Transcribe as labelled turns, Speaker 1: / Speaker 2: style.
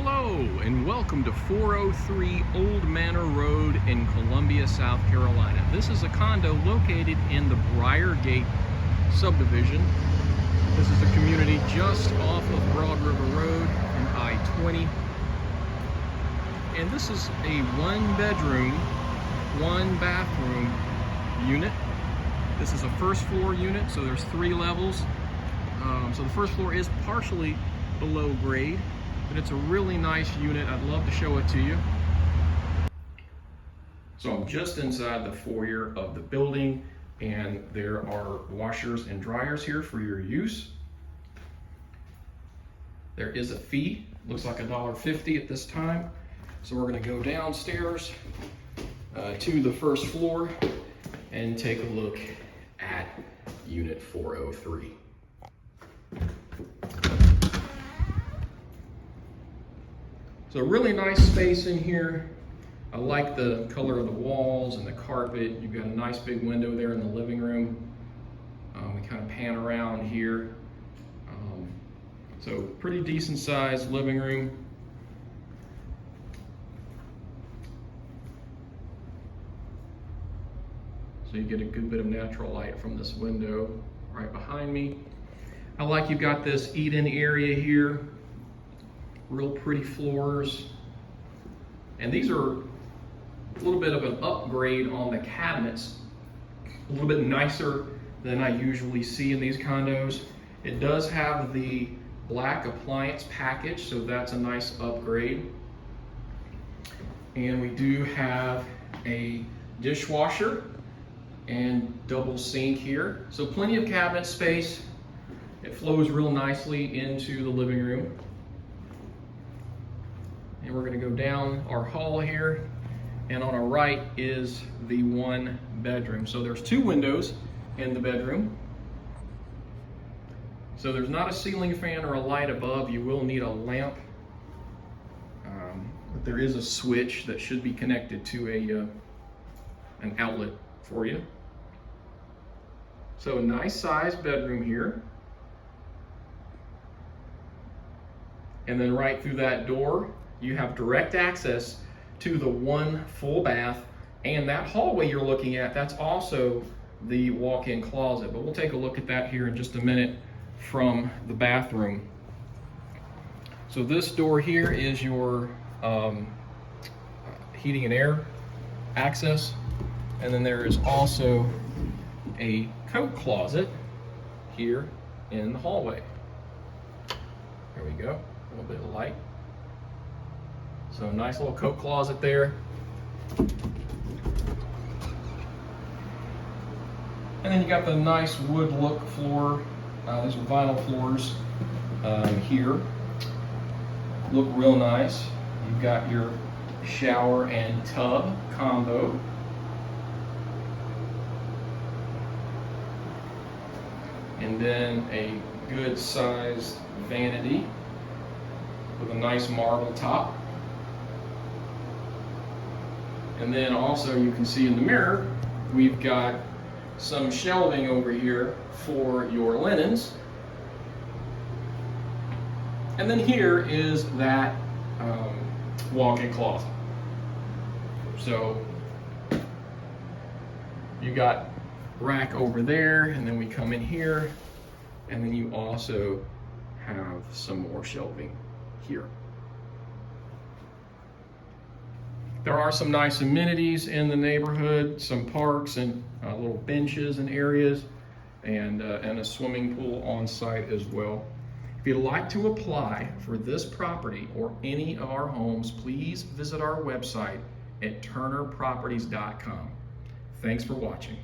Speaker 1: Hello and welcome to 403 Old Manor Road in Columbia, South Carolina. This is a condo located in the Briargate subdivision. This is a community just off of Broad River Road and I-20. And this is a one-bedroom, one-bathroom unit. This is a first floor unit, so there's 3 levels. So the first floor is partially below grade, but it's a really nice unit. I'd love to show it to you. So I'm just inside the foyer of the building, and there are washers and dryers here for your use. There is a fee, looks like $1.50 at this time. So we're gonna go downstairs to the first floor and take a look at unit 403. So really nice space in here. I like the color of the walls and the carpet. You've got a nice big window there in the living room. We kind of pan around here. So pretty decent sized living room. So you get a good bit of natural light from this window right behind me. I like you've got this eat-in area here. Real pretty floors. And these are a little bit of an upgrade on the cabinets. A little bit nicer than I usually see in these condos. It does have the black appliance package, so that's a nice upgrade. And we do have a dishwasher and double sink here. So plenty of cabinet space. It flows real nicely into the living room. And we're gonna go down our hall here, and on our right is the 1 bedroom. So there's 2 windows in the bedroom. So there's not a ceiling fan or a light above. You will need a lamp. But there is a switch that should be connected to an outlet for you. So a nice sized bedroom here. And then right through that door, you have direct access to the 1 full bath, and that hallway you're looking at, that's also the walk-in closet, but we'll take a look at that here in just a minute from the bathroom. So this door here is your heating and air access, and then there is also a coat closet here in the hallway. There we go, a little bit of light. So a nice little coat closet there. And then you got the nice wood look floor. These are vinyl floors here. Look real nice. You've got your shower and tub combo. And then a good sized vanity with a nice marble top. And then also you can see in the mirror, we've got some shelving over here for your linens. And then here is that walk-in closet. So you got rack over there, and then we come in here, and then you also have some more shelving here. There are some nice amenities in the neighborhood, some parks and little benches and areas, and a swimming pool on site as well. If you'd like to apply for this property or any of our homes, please visit our website at turnerproperties.com. Thanks for watching.